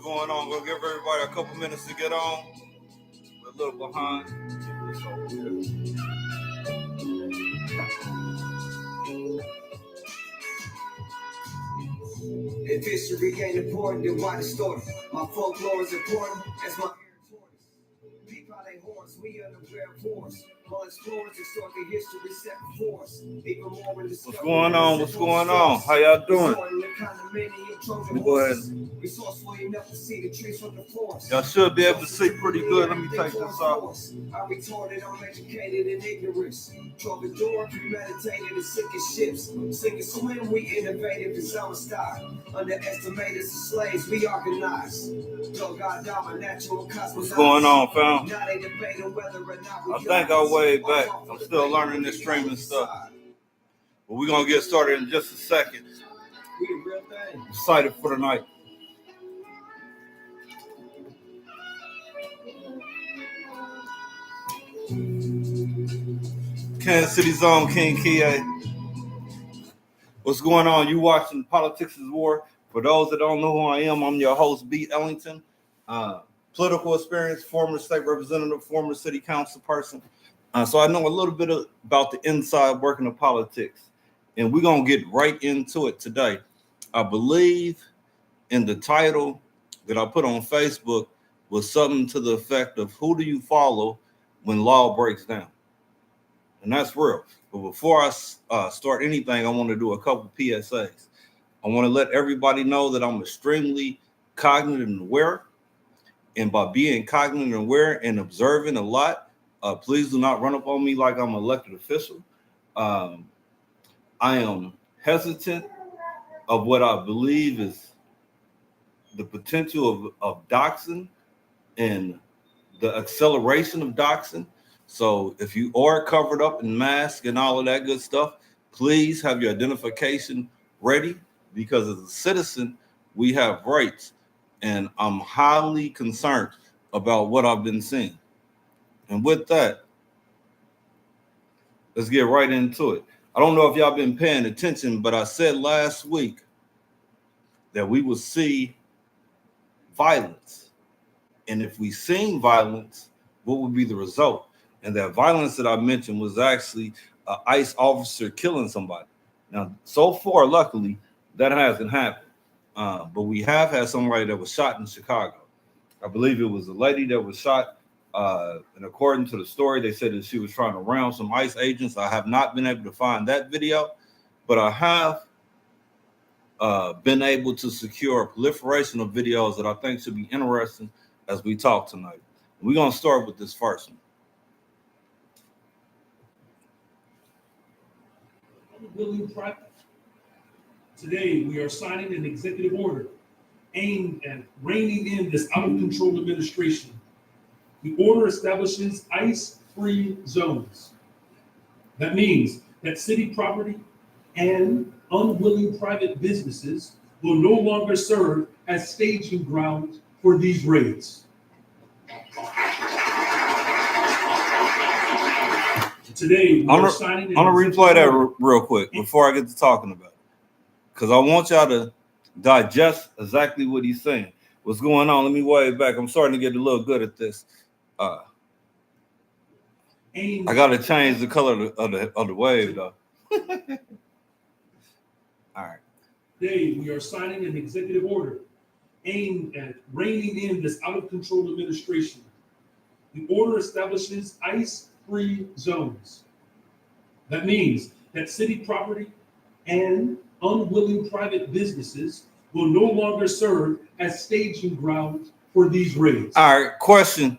going on? We'll give everybody a couple minutes to get on. We're a little behind. If history ain't important, then why distort it? My folklore is important as my people they horns, we unaware of wars. While explorers extort the history set before us. Even more in What's going on? What's going on? How y'all doing? Let me go ahead. Y'all should be able to see pretty good. Let me take this off. I'm retarded, I'm educated in ignorance. Troubadour, premeditated and sick as ships. Sick as swim, we innovative as our style. Underestimated as slaves, we organize. What's going on, fam? I think I'll way back. I'm still learning this streaming stuff. But we're going to get started in just a second. I'm excited for tonight. Kansas City Zone, King Kie. What's going on? You watching Politics is War. For those that don't know who I am, I'm your host, B. Ellington. Political experience, former state representative, former city council person. So I know a little bit about the inside working of politics. And we're going to get right into it today. I believe in the title that I put on Facebook was something to the effect of who do you follow when law breaks down? And that's real. But before I start anything, I want to do a couple PSAs. I want to let everybody know that I'm extremely cognizant and aware. And by being cognizant and aware and observing a lot, please do not run up on me like I'm an elected official. I am hesitant of what I believe is the potential of doxing and the acceleration of doxing. So if you are covered up in mask and all of that good stuff, please have your identification ready, because as a citizen, we have rights. And I'm highly concerned about what I've been seeing. And with that, let's get right into it. I don't know if y'all been paying attention, but I said last week that we will see violence. And if we seen violence, what would be the result? And that violence that I mentioned was actually an ICE officer killing somebody. Now, so far, luckily, that hasn't happened. But we have had somebody that was shot in Chicago. I believe it was a lady that was shot. And according to the story, they said that she was trying to round some ICE agents. I have not been able to find that video, but I have been able to secure a proliferation of videos that I think should be interesting as we talk tonight. We're going to start with this first one. Today, we are signing an executive order aimed at reining in this out-of-control administration. The order establishes ICE-free zones. That means that city property and unwilling private businesses will no longer serve as staging grounds for these raids. Today, we are signing an I'm going to replay that real quick before I get to talking about it, because I want y'all to digest exactly what he's saying. What's going on? Let me wave back. I'm starting to get a little good at this. I got to change the color of the wave, though. All right. Today, we are signing an executive order aimed at reining in this out-of-control administration. The order establishes ICE-free zones. That means that city property and unwilling private businesses will no longer serve as staging grounds for these raids. All right, question,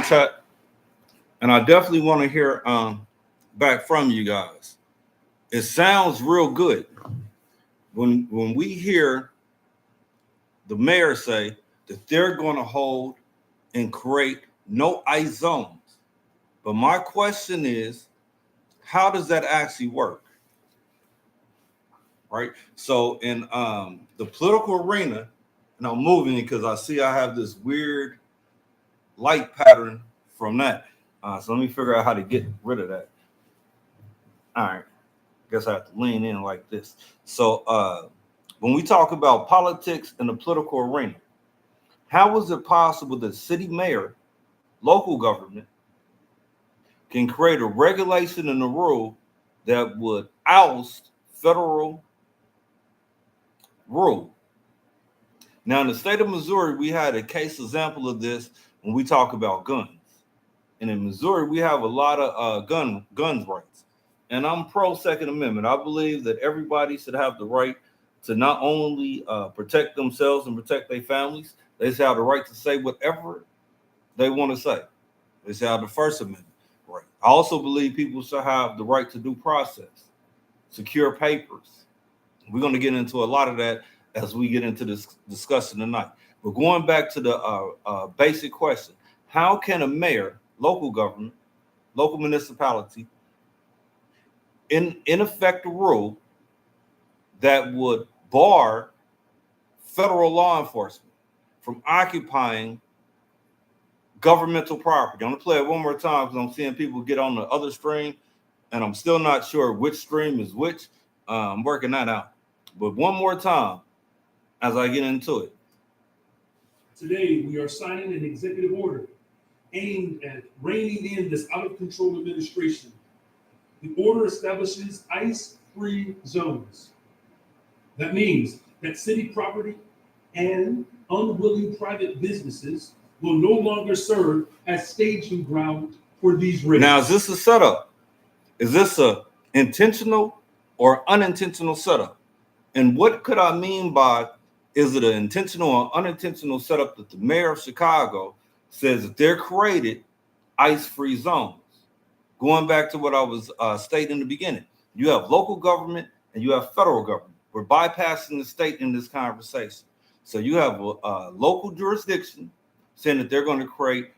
chat. And I definitely want to hear back from you guys. It sounds real good when we hear the mayor say that they're going to hold and create no ICE zones. But my question is, how does that actually work? Right? So in the political arena, and I'm moving because I see I have this weird light pattern from that. So let me figure out how to get rid of that. All right. Guess I have to lean in like this. So when we talk about politics in the political arena, How is it possible that city mayor, local government, can create a regulation and a rule that would oust federal rule? Now, in the state of Missouri, we had a case example of this when we talk about guns. And in Missouri, we have a lot of guns rights. And I'm pro Second Amendment. I believe that everybody should have the right to not only protect themselves and protect their families, they should have the right to say whatever they want to say. They should have the First Amendment right. I also believe people should have the right to due process, secure papers. We're going to get into a lot of that as we get into this discussion tonight. But going back to the basic question, how can a mayor, local government, local municipality, in effect a rule that would bar federal law enforcement from occupying governmental property? I'm going to play it one more time because I'm seeing people get on the other stream, and I'm still not sure which stream is which. I'm working that out. But one more time as I get into it. Today, we are signing an executive order aimed at reining in this out-of-control administration. The order establishes ICE-free zones. That means that city property and unwilling private businesses will no longer serve as staging ground for these raids. Now, is this a setup? Is this a intentional or unintentional setup? And what could I mean by, is it an intentional or unintentional setup that the mayor of Chicago says that they're created ICE-free zones? Going back to what I was stating in the beginning, you have local government and you have federal government. We're bypassing the state in this conversation. So you have a local jurisdiction saying that they're going to create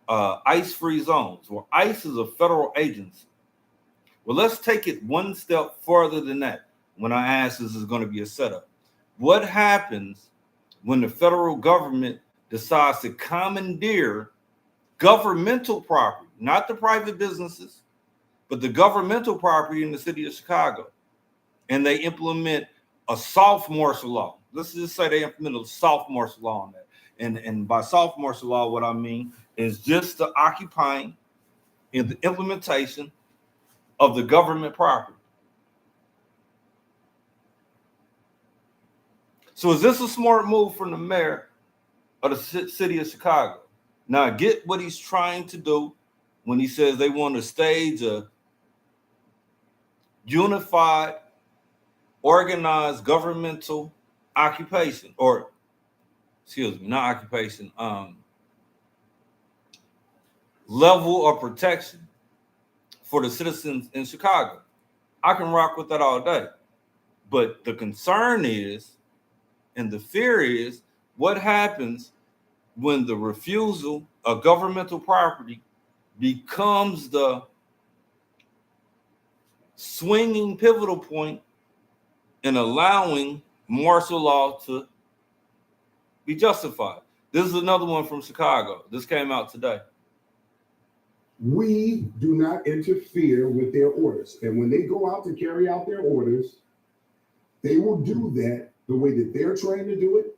ICE-free zones, where ICE is a federal agency. Well, let's take it one step further than that. When I ask this is going to be a setup, what happens when the federal government decides to commandeer governmental property, not the private businesses, but the governmental property in the city of Chicago, and they implement a soft martial law? Let's just say they implement a soft martial law on that. And by soft martial law, what I mean is just the occupying and the implementation of the government property. So is this a smart move from the mayor of the city of Chicago? Now, I get what he's trying to do when he says they want to stage a unified, organized governmental occupation, or excuse me, not occupation, level of protection for the citizens in Chicago. I can rock with that all day. But the concern is, and the fear is, what happens when the refusal of governmental property becomes the swinging pivotal point in allowing martial law to be justified? This is another one from Chicago. This came out today. We do not interfere with their orders. And when they go out to carry out their orders, they will do that the way that they're trained to do it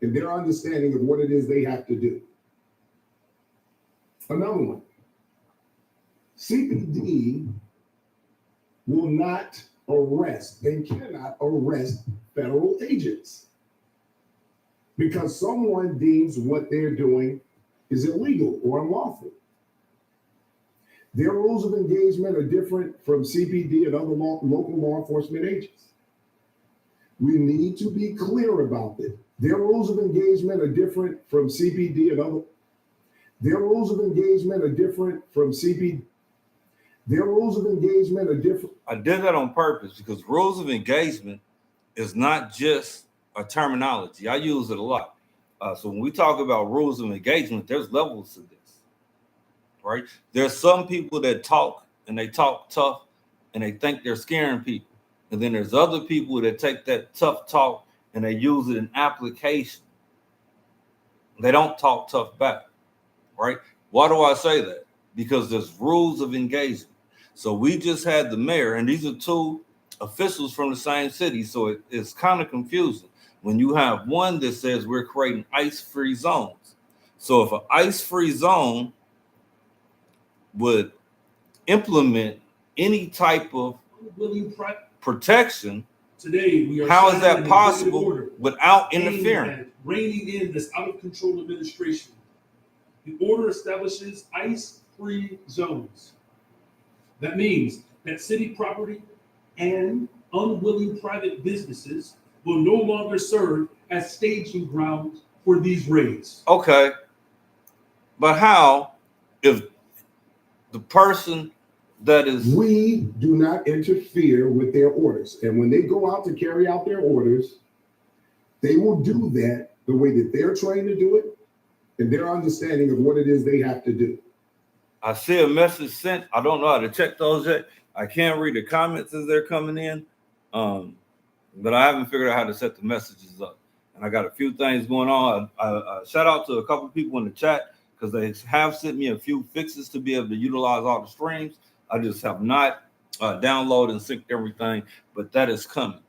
and their understanding of what it is they have to do. Another one, CPD will not arrest, they cannot arrest federal agents because someone deems what they're doing is illegal or unlawful. Their rules of engagement are different from CPD and other local law enforcement agents. We need to be clear about this. Their rules of engagement are different from CPD and other. Their rules of engagement are different from CPD. Their rules of engagement are different. I did that on purpose because rules of engagement is not just a terminology. I use it a lot. So when we talk about rules of engagement, there's levels to this, right? There's some people that talk and they talk tough and they think they're scaring people. And then there's other people that take that tough talk and they use it in application. They don't talk tough back, right? Why do I say that? Because there's rules of engagement. So we just had the mayor, and these are two officials from the same city, so it's kind of confusing. when you have one that says we're creating ice-free zones. So if an ice-free zone would implement any type of protection, today we are how is signing that an possible executive order without aimed interfering? at reining in this out-of-control administration. The order establishes ice-free zones. That means that city property and unwilling private businesses will no longer serve as staging grounds for these raids. Okay, but how if the person that is We do not interfere with their orders. And when they go out to carry out their orders, they will do that the way that they're trained to do it and their understanding of what it is they have to do. I see a message sent. I don't know how to check those yet. I can't read the comments as they're coming in, but I haven't figured out how to set the messages up. And I got a few things going on. I shout out to a couple people in the chat because they have sent me a few fixes to be able to utilize all the streams. I just have not downloaded and synced everything, but that is coming.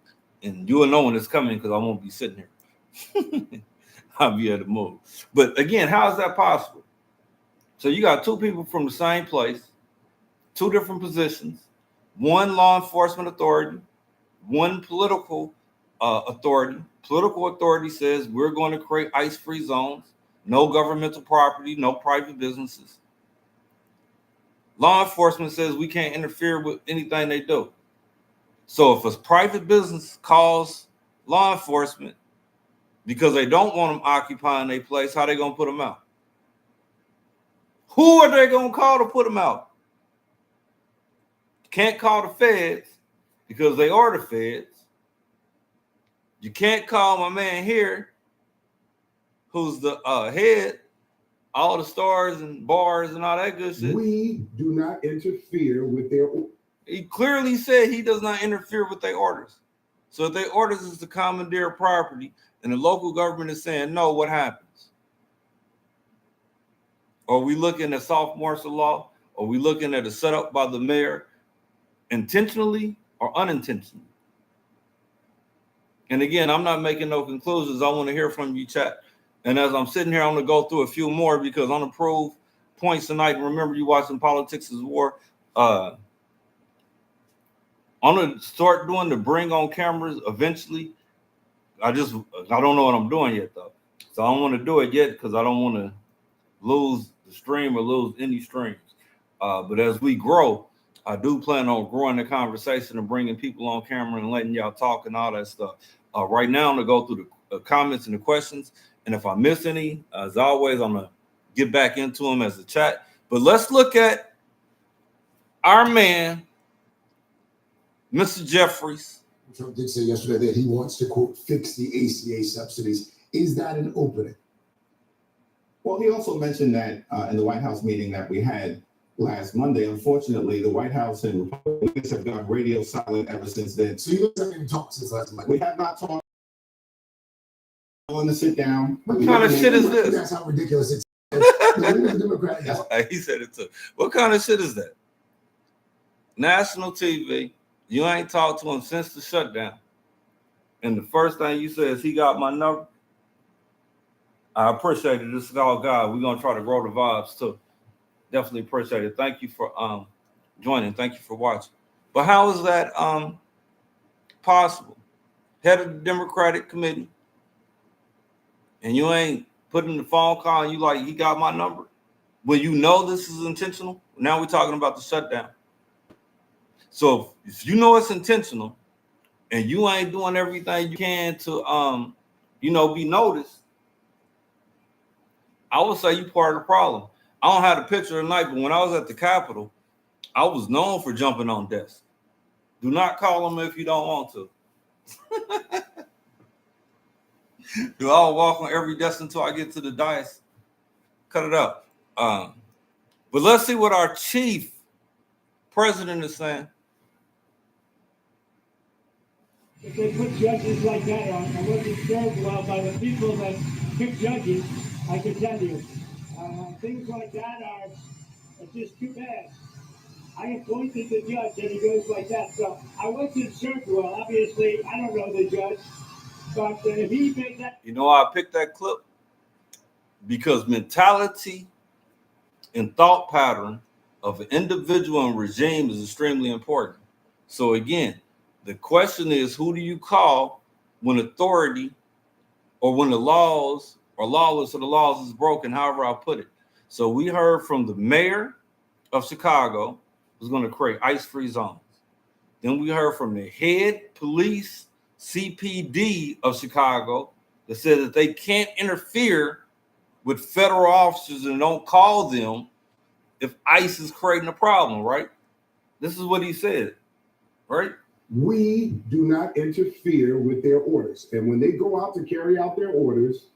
And you will know when it's coming because I won't be sitting here. I'll be able to move. But again, how is that possible? So you got two people from the same place, two different positions, one law enforcement authority, one political authority. Political authority says we're going to create ice-free zones, no governmental property, no private businesses. Law enforcement says we can't interfere with anything they do. So if a private business calls law enforcement because they don't want them occupying their place, how they going to put them out? Who are they going to call to put them out? You can't call the feds because they are the feds. You can't call my man here, who's the head, all the stars and bars and all that good shit. We do not interfere with their orders. He clearly said he does not interfere with their orders. So if their orders is to commandeer property and the local government is saying no, what happens? Are we looking at soft martial law? Are we looking at a setup by the mayor intentionally or unintentionally? And again, I'm not making no conclusions. I want to hear from you, chat. And as I'm sitting here, I'm going to go through a few more because unapproved points tonight. Remember, you watching Politics is War. I'm going to start doing the bring on cameras eventually. I don't know what I'm doing yet, though. So I don't want to do it yet because I don't want to lose the stream or lose any streams. But as we grow, I do plan on growing the conversation and bringing people on camera and letting y'all talk and all that stuff. Right now, I'm going to go through the comments and the questions. And if I miss any, as always, I'm going to get back into them as a chat. But let's look at our man, Mr. Jeffries. Trump did say yesterday that he wants to, quote, fix the ACA subsidies. Is that an opening? Well, he also mentioned that in the White House meeting that we had last Monday. Unfortunately, the White House and Republicans have gone radio silent ever since then. So you haven't even talked since last Monday. We have not talked. Willing to sit down. What kind of shit is this? That's how ridiculous it's. The Democrat. He said it too. What kind of shit is that? National TV. You ain't talked to him since the shutdown. And the first thing you said is he got my number. I appreciate it. This is all God. We're going to try to grow the vibes too. Definitely appreciate it. Thank you for joining. Thank you for watching. But how is that possible? Head of the Democratic Committee, and you ain't putting the phone call and you like, he got my number? Well, you know this is intentional. Now we're talking about the shutdown. So if you know it's intentional and you ain't doing everything you can to be noticed, I would say you part of the problem. I don't have the picture tonight, but when I was at the Capitol, I was known for jumping on desks. Do not call them if you don't want to. Do I walk on every desk until I get to the dais? Cut it up. But let's see what our chief president is saying. If they put judges like that on, I wasn't served well by the people that pick judges, I can tell you. Things like that are just too bad. I appointed the judge and he goes like that. So I wasn't served well. Obviously, I don't know the judge. But if he made that, You know why I picked that clip? Because mentality and thought pattern of an individual and regime is extremely important. So again, the question is, who do you call when authority or when the laws are lawless or the laws is broken, however I put it. So we heard from the mayor of Chicago who's going to create ice-free zones. Then we heard from the head police CPD of Chicago that said that they can't interfere with federal officers and don't call them if ICE is creating a problem, right? This is what he said, right? We do not interfere with their orders. And when they go out to carry out their orders,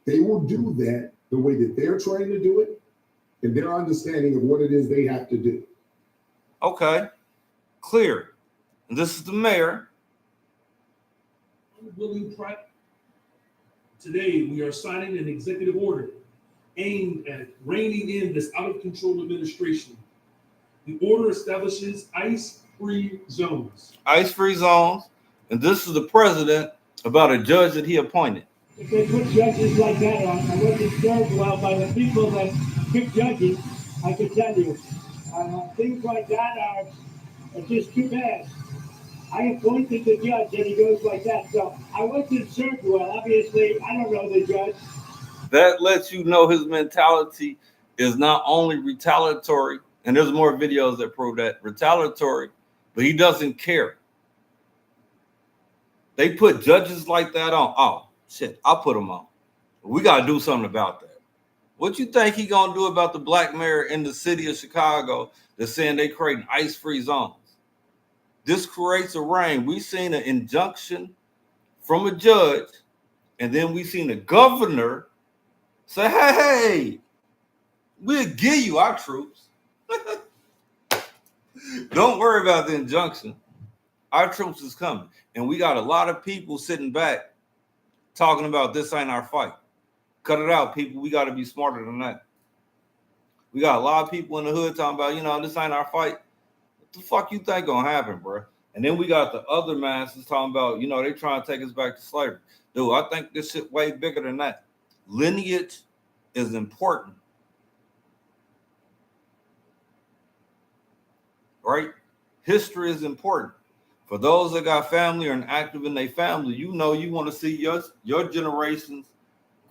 they will do that the way that they're trying to do it and their understanding of what it is they have to do. Okay, clear. And this is the mayor. Today, we are signing an executive order aimed at reining in this out-of-control administration. The order establishes ice-free zones. Ice-free zones. And this is the president about a judge that he appointed. if they put judges like that on, I wasn't served well by the people that pick judges, I can tell you. Things like that are just too bad. I appointed the judge and he goes like that, so I wasn't served well. Obviously, I don't know the judge. That lets you know his mentality is not only retaliatory, and there's more videos that prove that retaliatory, but he doesn't care. They put judges like that on. Oh, shit, I'll put them on. We got to do something about that. What you think he going to do about the black mayor in the city of Chicago that's saying they creating ice-free zones? This creates a reign. We've seen an injunction from a judge, and then we've seen a governor say, hey, we'll give you our troops. Don't worry about the injunction. Our troops is coming. And we got a lot of people sitting back talking about this ain't our fight. Cut it out, people. We got to be smarter than that. We got a lot of people in the hood talking about, this ain't our fight. What the fuck you think gonna happen, bro? And then we got the other masses talking about, they trying to take us back to slavery. Dude, I think this shit way bigger than that. Lineage is important. Right? History is important. For those that got family or active in their family, you want to see your generations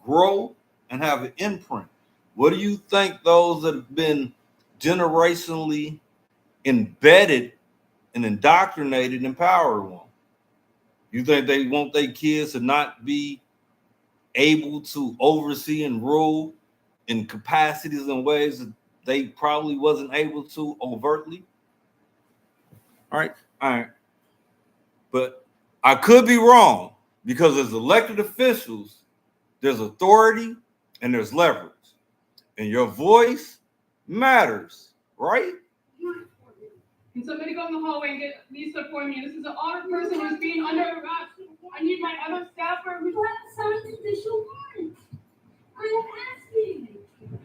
grow and have an imprint. What do you think those that have been generationally embedded and indoctrinated in power want? You think they want their kids to not be able to oversee and rule in capacities and ways that they probably wasn't able to overtly? All right. But I could be wrong, because as elected officials, there's authority and there's leverage. And your voice matters, right? Can somebody go in the hallway and get Lisa for me? This is an honored person who's being under arrest. I need my other staffer. You have signed judicial warrant. I am asking.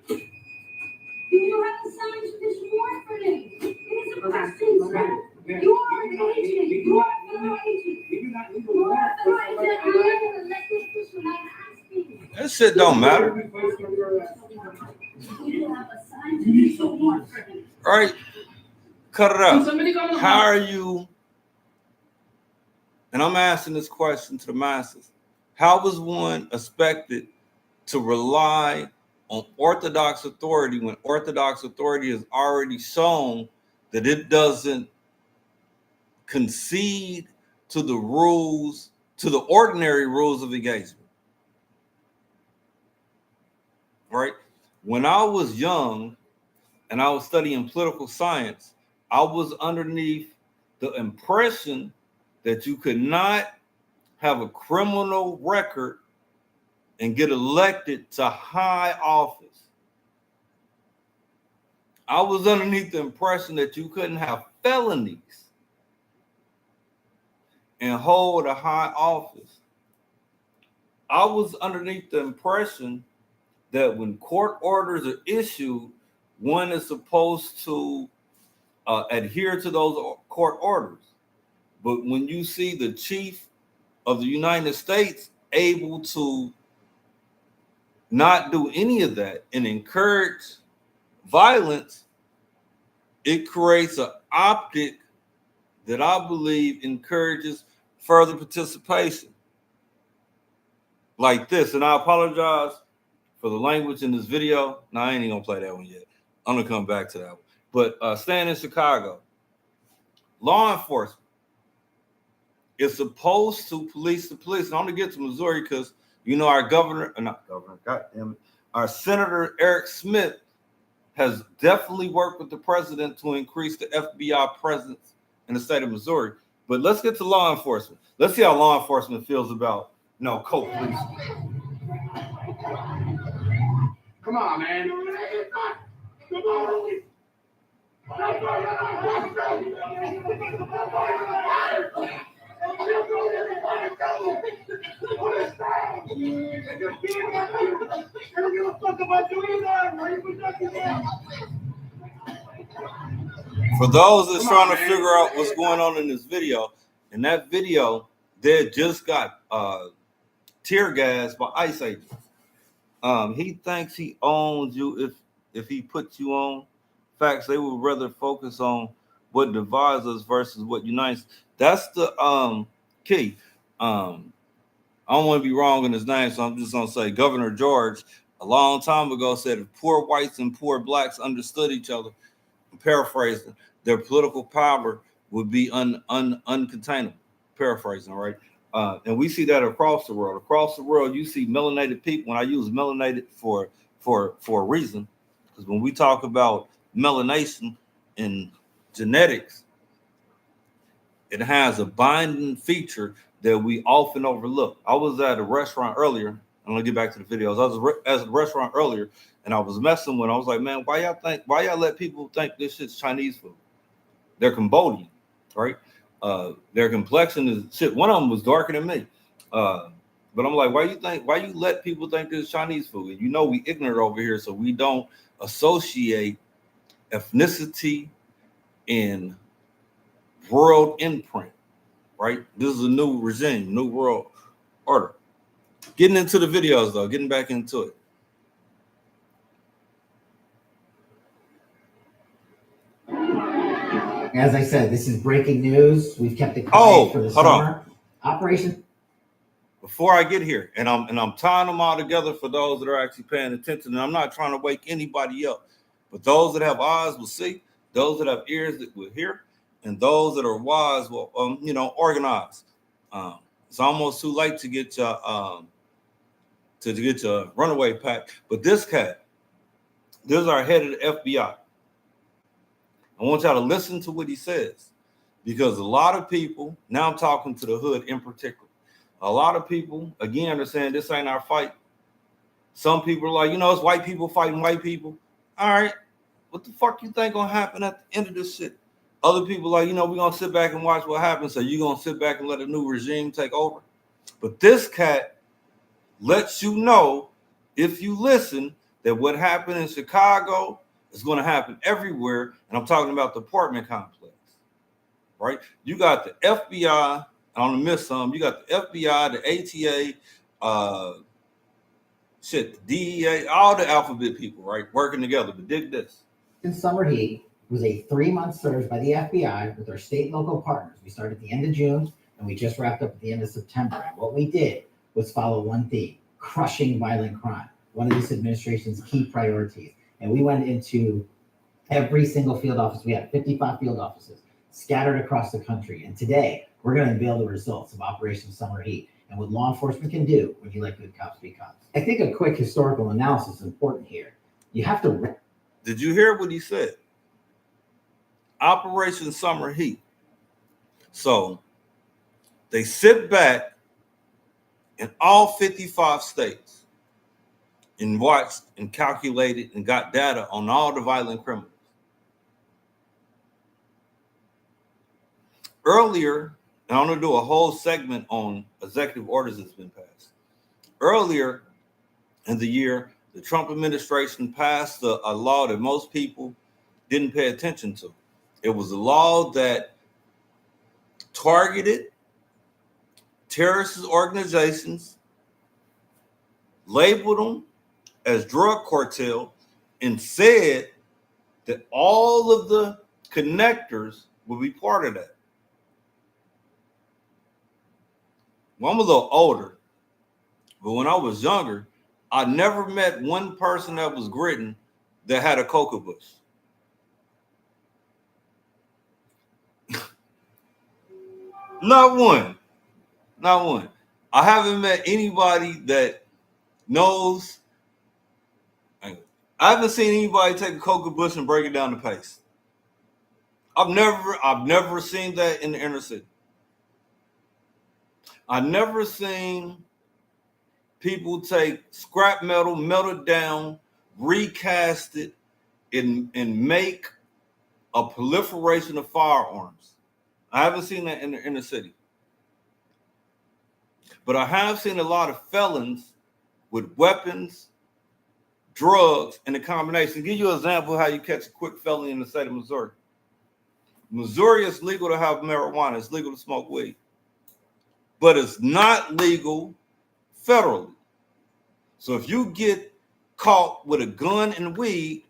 Do you have a signed judicial warrant for me? It is a question, sir. You are an agent. You are a federal agent. You are a federal agent. I am an elected official. I am asking. That shit don't matter. Do you have a signed judicial warrant for me? Right? Cut it Can out. somebody go in the How hallway? are you? And I'm asking this question to the masses. How was one expected to rely on orthodox authority when orthodox authority has already shown that it doesn't concede to the rules, to the ordinary rules of engagement? Right? When I was young and I was studying political science, I was underneath the impression that you could not have a criminal record and get elected to high office. I was underneath the impression that you couldn't have felonies and hold a high office. I was underneath the impression that when court orders are issued, one is supposed to adhere to those court orders. But when you see the chief of the United States able to not do any of that and encourage violence, it creates an optic that I believe encourages further participation like this. And I apologize for the language in this video. No, I ain't even gonna play that one yet. I'm gonna come back to that one. But staying in Chicago, law enforcement is supposed to police the police. And I'm gonna get to Missouri because our our Senator Eric Smith has definitely worked with the president to increase the FBI presence in the state of Missouri. But let's get to law enforcement. Let's see how law enforcement feels about coke police. Come on, man. Come on. For those that's trying to figure out what's going on in this video, in that video, they just got tear gas by ICE agents. He thinks he owns you if he puts you on. Facts, they would rather focus on what divides us versus what unites. That's the key. I don't want to be wrong in his name, so I'm just gonna say Governor George a long time ago said if poor whites and poor blacks understood each other, I'm paraphrasing, their political power would be uncontainable. Paraphrasing, right? And we see that across the world. Across the world, you see melanated people. And I use melanated for a reason, because when we talk about melanation in genetics, it has a binding feature that we often overlook. I was at a restaurant earlier. I'm gonna get back to the videos. I was at a restaurant earlier, and I was messing with. I was like, man, why y'all let people think this shit's Chinese food? They're Cambodian, right? Their complexion is shit. One of them was darker than me. But I'm like, why you let people think this is Chinese food? And we ignorant over here, so we don't associate ethnicity and world imprint, right? This is a new regime, new world order. Getting into the videos though, getting back into it. As I said, this is breaking news. We've kept it quiet for the summer. Operation. Before I get here, and I'm tying them all together for those that are actually paying attention, and I'm not trying to wake anybody up, but those that have eyes will see, those that have ears that will hear, and those that are wise will organize. It's almost too late to get your runaway pack. But this cat, this is our head of the FBI. I want y'all to listen to what he says, because a lot of people, now I'm talking to the hood in particular, a lot of people, again, are saying this ain't our fight. Some people are like, it's white people fighting white people. All right, what the fuck you think gonna happen at the end of this shit? Other people like, we're gonna sit back and watch what happens. So you're gonna sit back and let a new regime take over. But this cat lets you know, if you listen, that what happened in Chicago is going to happen everywhere. And I'm talking about the apartment complex, right? You got the FBI, I don't miss some. You got the FBI, the ATA, the DEA, all the alphabet people, right? Working together. But dig this. In summer heat was a 3-month surge by the FBI with our state and local partners. We started at the end of June and we just wrapped up at the end of September. And what we did was follow one theme: crushing violent crime, one of this administration's key priorities. And we went into every single field office. We had 55 field offices scattered across the country. And today, we're going to unveil the results of Operation Summer Heat and what law enforcement can do when you let good cops be cops. I think a quick historical analysis is important here. You have to... Did you hear what he said? Operation Summer Heat. So they sit back in all 55 states and watched and calculated and got data on all the violent criminals. Earlier, and I'm going to do a whole segment on executive orders that's been passed. Earlier in the year, the Trump administration passed a law that most people didn't pay attention to. It was a law that targeted terrorist organizations, labeled them as drug cartel, and said that all of the connectors will be part of that. Well, I'm a little older, but when I was younger, I never met one person that was gritting that had a coca bush. Not one. Not one. I haven't met anybody that knows. I haven't seen anybody take a coca bush and break it down to paste. I've never seen that in the inner city. I've never seen people take scrap metal, melt it down, recast it, and make a proliferation of firearms. I haven't seen that in the inner city. But I have seen a lot of felons with weapons, drugs, and a combination. Give you an example of how you catch a quick felony in the state of Missouri. Missouri, is legal to have marijuana. It's legal to smoke weed. But it's not legal federally. So if you get caught with a gun and weed,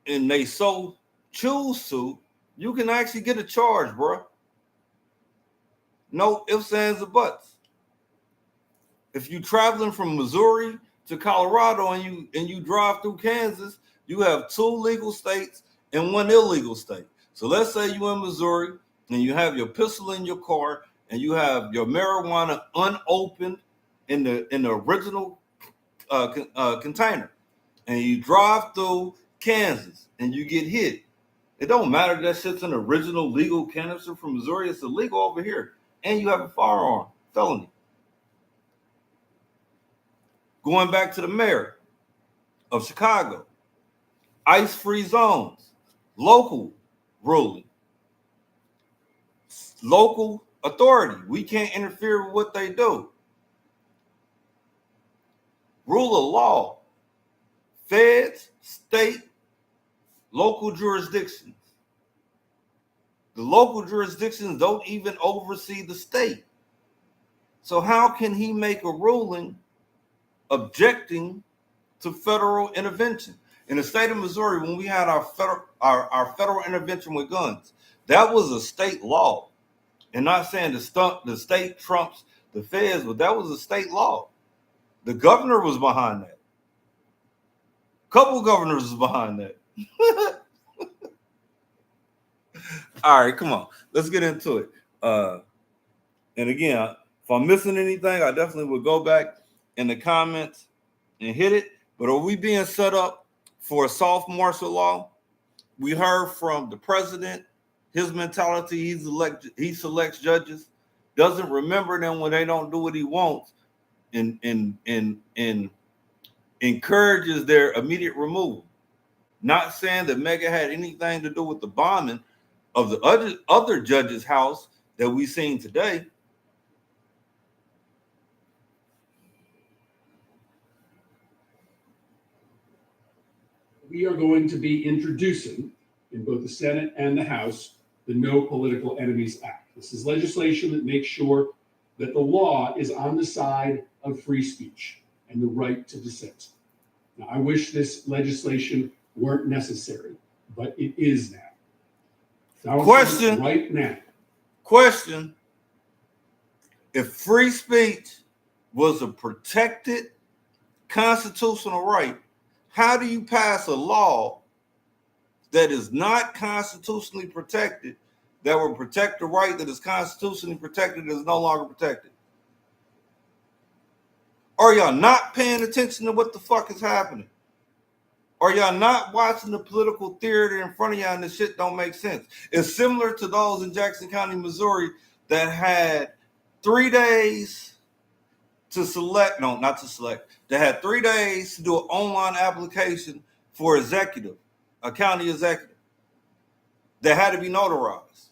and they so choose to, you can actually get a charge, bro. No ifs, ands, or buts. If you're traveling from Missouri to Colorado and you drive through Kansas, you have 2 legal states and 1 illegal state. So let's say you're in Missouri and you have your pistol in your car and you have your marijuana unopened in the original container, and you drive through Kansas and you get hit. It don't matter that shit's an original legal canister from Missouri. It's illegal over here, and you have a firearm felony. Going back to the mayor of Chicago, ice-free zones, local ruling, local authority. We can't interfere with what they do. Rule of law, feds, state, local jurisdictions. The local jurisdictions don't even oversee the state. So how can he make a ruling objecting to federal intervention? In the state of Missouri, when we had our federal intervention with guns, that was a state law. And not saying the state trumps the feds, but that was a state law. The governor was behind that. A couple governors was behind that. All right, come on. Let's get into it. And again, if I'm missing anything, I definitely will go back in the comments and hit it. But are we being set up for a soft martial law? We heard from the president, his mentality, he selects judges, doesn't remember them when they don't do what he wants, and encourages their immediate removal. Not saying that Mega had anything to do with the bombing of the other judge's house that we've seen today. We are going to be introducing in both the Senate and the House the No Political Enemies Act. This is legislation that makes sure that the law is on the side of free speech and the right to dissent. Now, I wish this legislation weren't necessary, but it is now. Question. Right now. Question. If free speech was a protected constitutional right, how do you pass a law that is not constitutionally protected that will protect the right that is constitutionally protected that is no longer protected? Are y'all not paying attention to what the fuck is happening? Are y'all not watching the political theater in front of y'all and this shit don't make sense? It's similar to those in Jackson County, Missouri that had 3 days to select, no, not to select. They had 3 days to do an online application for executive, a county executive. That had to be notarized.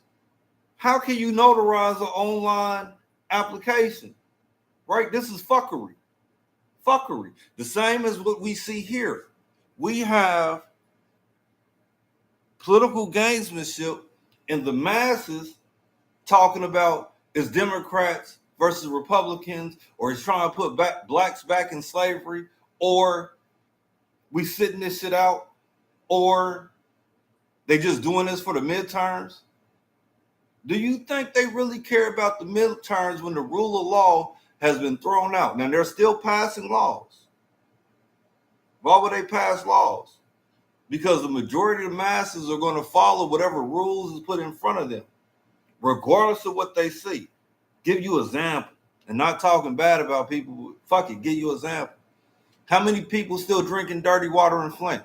How can you notarize an online application? Right? This is fuckery. Fuckery. The same as what we see here. We have political gamesmanship in the masses talking about is Democrats versus Republicans, or he's trying to put blacks back in slavery, or we sitting this shit out, or they just doing this for the midterms? Do you think they really care about the midterms when the rule of law has been thrown out? Now, they're still passing laws. Why would they pass laws? Because the majority of the masses are going to follow whatever rules is put in front of them, regardless of what they see. Give you an example, and not talking bad about people. Fuck it, give you an example. How many people still drinking dirty water in Flint?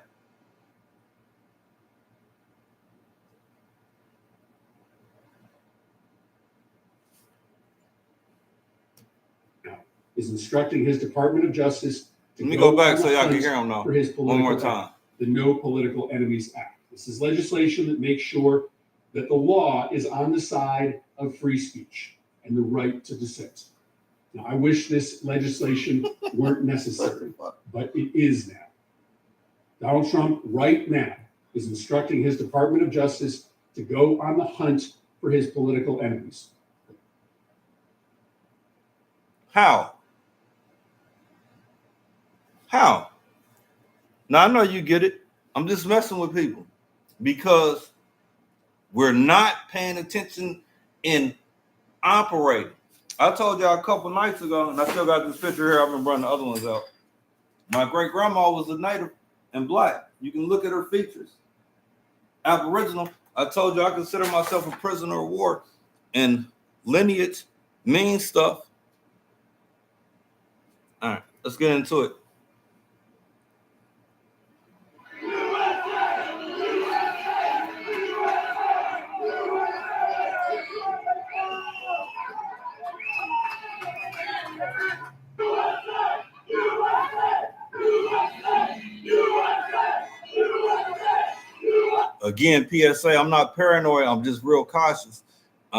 Is instructing his Department of Justice to Let me go back on so the y'all can hunt hear him now. for his One more political time. the No Political Enemies Act. This is legislation that makes sure that the law is on the side of free speech and the right to dissent. Now, I wish this legislation weren't necessary, but it is now. Donald Trump right now is instructing his Department of Justice to go on the hunt for his political enemies. How? How? Now, I know you get it. I'm just messing with people because we're not paying attention in operating. I told y'all a couple nights ago, and I still got this picture here. I've been running the other ones out. My great grandma was a native and black. You can look at her features. Aboriginal. I told you I consider myself a prisoner of war, and lineage means stuff. All right, let's get into it. Again, PSA, I'm not paranoid. I'm just real cautious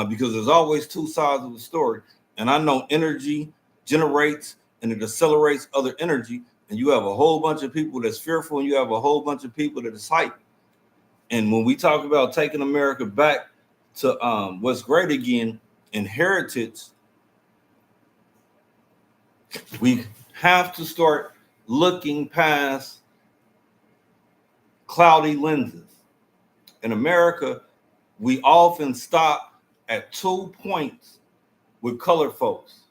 because there's always two sides of the story. And I know energy generates and it accelerates other energy. And you have a whole bunch of people that's fearful and you have a whole bunch of people that is hyped. And when we talk about taking America back to what's great again in heritage, we have to start looking past cloudy lenses. In America, we often stop at 2 points with colored folks: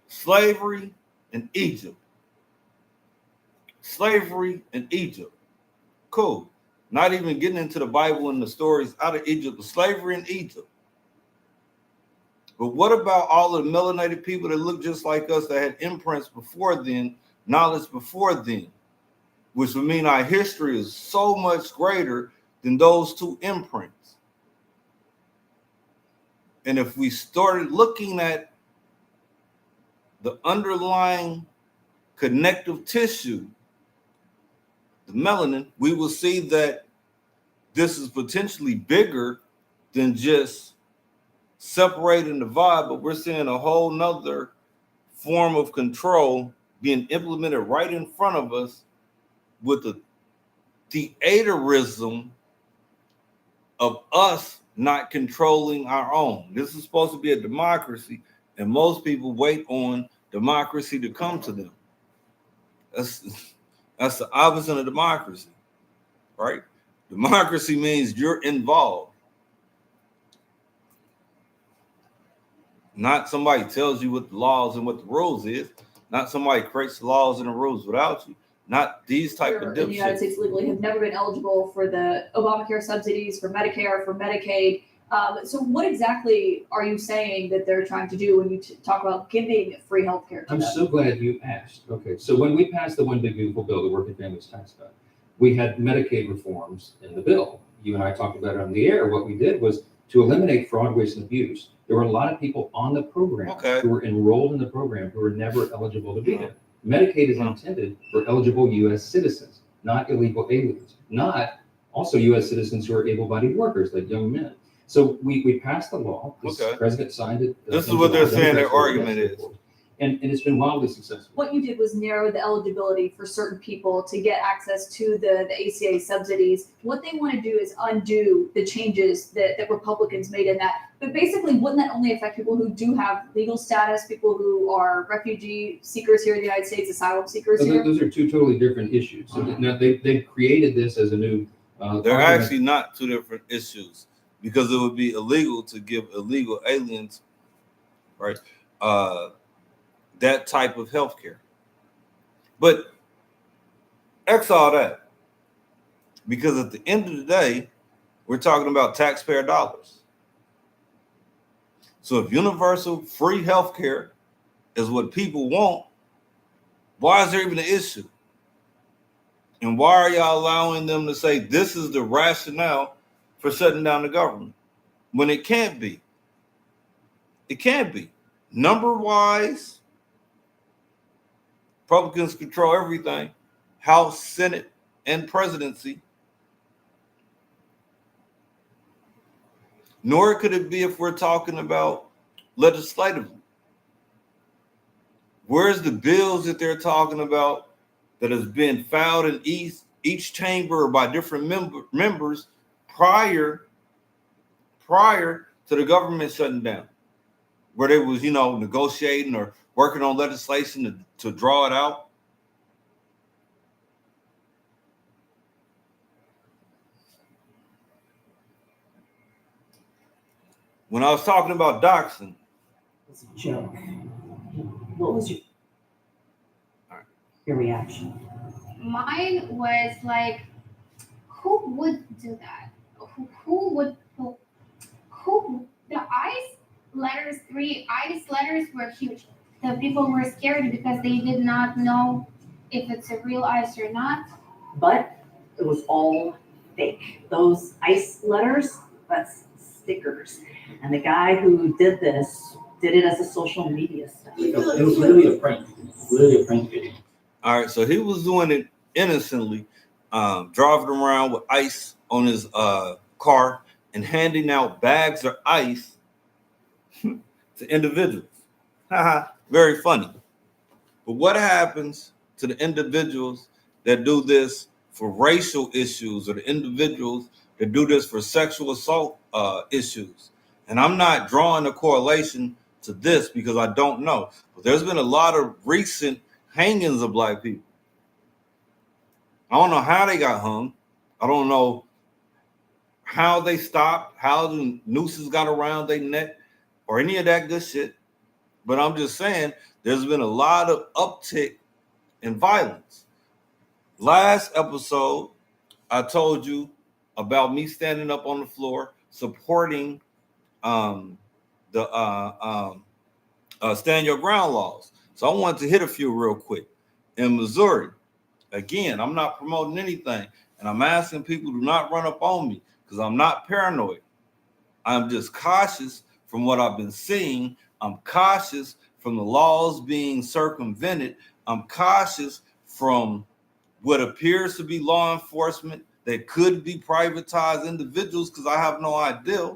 slavery and Egypt. Slavery and Egypt. Cool. Not even getting into the Bible and the stories out of Egypt, but slavery in Egypt. But what about all of the melanated people that look just like us that had imprints before then, knowledge before then, which would mean our history is so much greater than those two imprints. And if we started looking at the underlying connective tissue, the melanin, we will see that this is potentially bigger than just separating the vibe, but we're seeing a whole nother form of control being implemented right in front of us with the theaterism of us not controlling our own. This is supposed to be a democracy, and most people wait on democracy to come to them. That's the opposite of democracy, right? Democracy means you're involved. Not somebody tells you what the laws and what the rules is. Not somebody creates the laws and the rules without you. Not these type of in the United States legally have never been eligible for the Obamacare subsidies, for Medicare, for Medicaid. So what exactly are you saying that they're trying to do when you talk about giving free healthcare to I'm them? so glad you asked. Okay, so when we passed the One Big Beautiful Bill, the Working Families Tax Cut, we had Medicaid reforms in the bill. You and I talked about it on the air. What we did was to eliminate fraud, waste, and abuse. There were a lot of people on the program who were enrolled in the program who were never eligible to be there. Medicaid is intended for eligible U.S. citizens, not illegal aliens, not also U.S. citizens who are able-bodied workers like young men. So we passed the law. The president signed it. This is what they're saying their argument is. and it's been wildly successful. What you did was narrow the eligibility for certain people to get access to the ACA subsidies. What they want to do is undo the changes that Republicans made in that. But basically, wouldn't that only affect people who do have legal status, people who are refugee seekers here in the United States, asylum seekers So here? those are two totally different issues. So now they created this as a new. They're actually not two different issues, because it would be illegal to give illegal aliens, right, that type of health care. But X all that, because at the end of the day, we're talking about taxpayer dollars. So if universal free health care is what people want, why is there even an issue? And why are y'all allowing them to say this is the rationale for shutting down the government when it can't be? It can't be. Number-wise, Republicans control everything, House, Senate, and presidency. Nor could it be if we're talking about legislatively. Where's the bills that they're talking about that has been filed in each chamber by different members prior to the government shutting down, where they was, negotiating or working on legislation to draw it out? When I was talking about doxing, It's a joke. What was your reaction? Mine was like, who would do that? The ICE letters were huge. The people were scared because they did not know if it's a real ICE or not. But it was all fake. Those ICE letters, that's stickers. And the guy who did this did it as a social media stuff. It was really a prank. Really a prank video. All right, so he was doing it innocently, driving around with ice on his car and handing out bags of ice to individuals. Very funny. But what happens to the individuals that do this for racial issues, or the individuals that do this for sexual assault issues? And I'm not drawing a correlation to this because I don't know. But there's been a lot of recent hangings of Black people. I don't know how they got hung. I don't know how they stopped, how the nooses got around their neck, or any of that good shit. But I'm just saying there's been a lot of uptick in violence. Last episode, I told you about me standing up on the floor supporting the stand your ground laws. So I wanted to hit a few real quick. In Missouri, again, I'm not promoting anything, and I'm asking people to not run up on me because I'm not paranoid. I'm just cautious from what I've been seeing. I'm cautious from the laws being circumvented. I'm cautious from what appears to be law enforcement that could be privatized individuals, because I have no idea.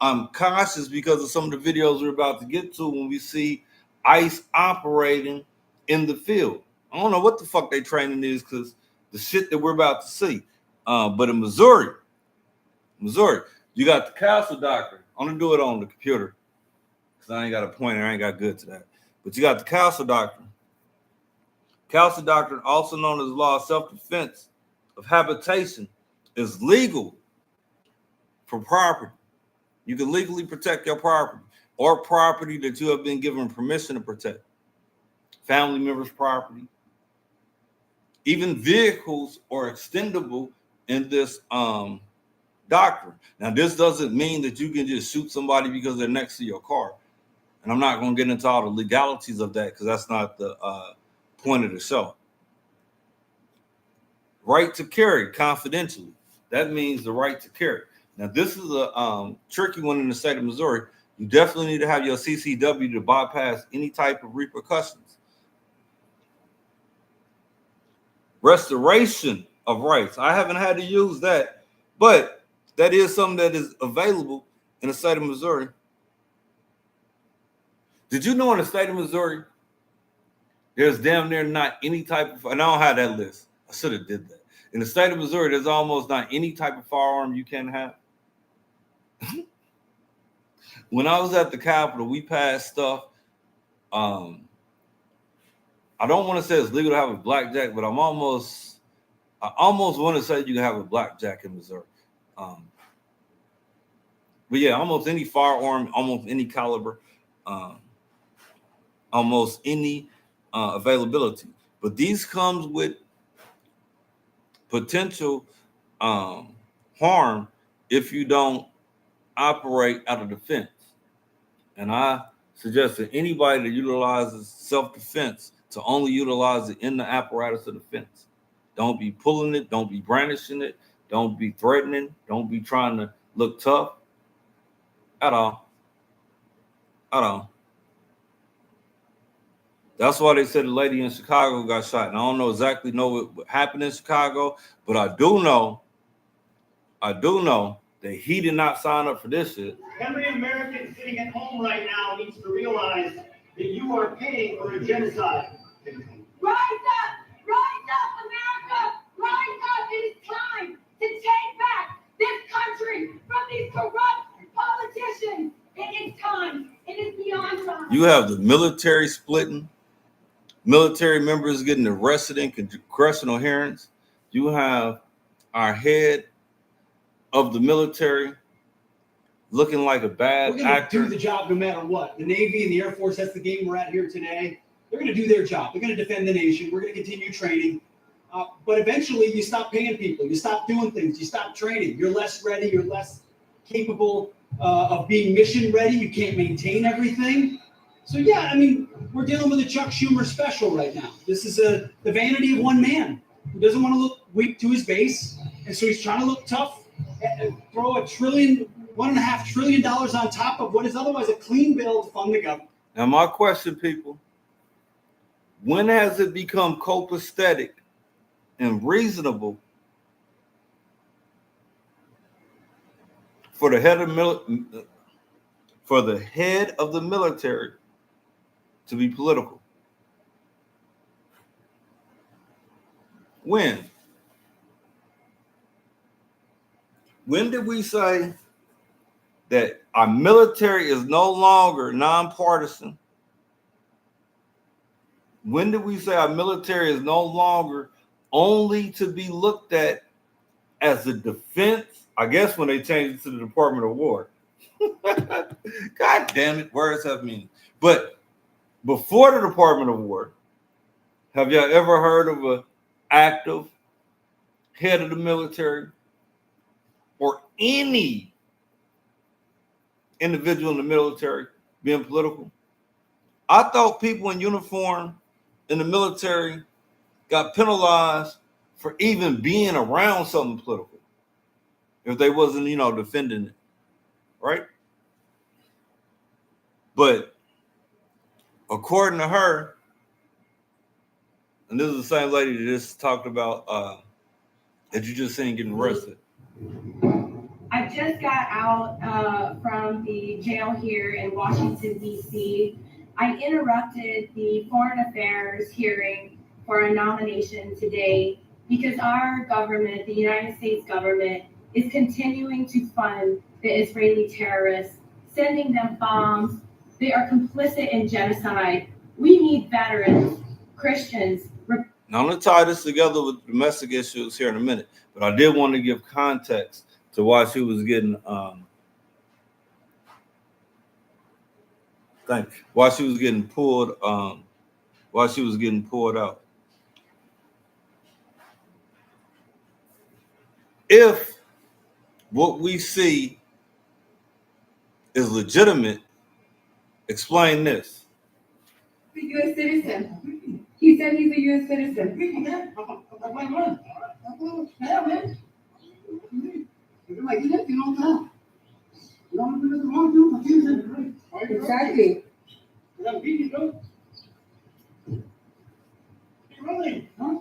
I'm cautious because of some of the videos we're about to get to when we see ICE operating in the field. I don't know what the fuck they training is, because the shit that we're about to see. But in Missouri, you got the castle doctrine. I'm gonna do it on the computer because I ain't got a pointer. I ain't got good to that. But you got the castle doctrine. Castle doctrine, also known as law of self-defense of habitation, is legal for property. You can legally protect your property or property that you have been given permission to protect. Family members' property. Even vehicles are extendable in this doctrine. Now, this doesn't mean that you can just shoot somebody because they're next to your car. And I'm not going to get into all the legalities of that because that's not the point of the show. Right to carry confidentially. That means the right to carry. Now, this is a tricky one in the state of Missouri. You definitely need to have your CCW to bypass any type of repercussions. Restoration of rights. I haven't had to use that, but that is something that is available in the state of Missouri. Did you know in the state of Missouri, there's damn near not any type of, and I don't have that list. I should have did that. In the state of Missouri, there's almost not any type of firearm you can have. When I was at the Capitol, we passed stuff. I don't want to say it's legal to have a blackjack, but I almost want to say you can have a blackjack in Missouri. But yeah, almost any firearm, almost any caliber, almost any availability. But these comes with potential harm if you don't operate out of defense. And I suggest that anybody that utilizes self-defense to only utilize it in the apparatus of defense. Don't be pulling it, don't be brandishing it, don't be threatening, don't be trying to look tough at all. At all. That's why they said the lady in Chicago got shot. And I don't exactly know what happened in Chicago, but I do know that he did not sign up for this shit. Every American sitting at home right now needs to realize that you are paying for a genocide. Rise up, America! Rise up! It is time to take back this country from these corrupt politicians. It is time. It is beyond time. You have the military splitting, military members getting arrested in congressional hearings. You have our head of the military looking like a bad We're going actor. to do the job no matter what. The Navy and the Air Force, that's the game we're at here today. They're going to do their job. They're going to defend the nation. We're going to continue training. But eventually you stop paying people. You stop doing things. You stop training. You're less ready. You're less capable of being mission ready. You can't maintain everything. So yeah, I mean, we're dealing with a Chuck Schumer special right now. This is the vanity of one man who doesn't want to look weak to his base. And so he's trying to look tough and throw $1.5 trillion on top of what is otherwise a clean bill to fund the government. Now, my question, people, when has it become copacetic and reasonable for the head of the military to be political? When? When did we say that our military is no longer nonpartisan? When did we say our military is no longer only to be looked at as a defense? I guess when they changed it to the Department of War. God damn it, words have meaning. But before the Department of War, have y'all ever heard of an active head of the military or any individual in the military being political? I thought people in uniform in the military got penalized for even being around something political if they wasn't, defending it, right? But according to her, and this is the same lady that just talked about that you just seen getting arrested. I just got out from the jail here in Washington, D.C. I interrupted the Foreign Affairs hearing for a nomination today because our government, the United States government, is continuing to fund the Israeli terrorists, sending them bombs. They are complicit in genocide. We need veterans, Christians. Now, I'm going to tie this together with domestic issues here in a minute, but I did want to give context to why she was getting why she was getting pulled out. If what we see is legitimate, explain this. The U.S. citizen. He said he's a U.S. citizen. Exactly.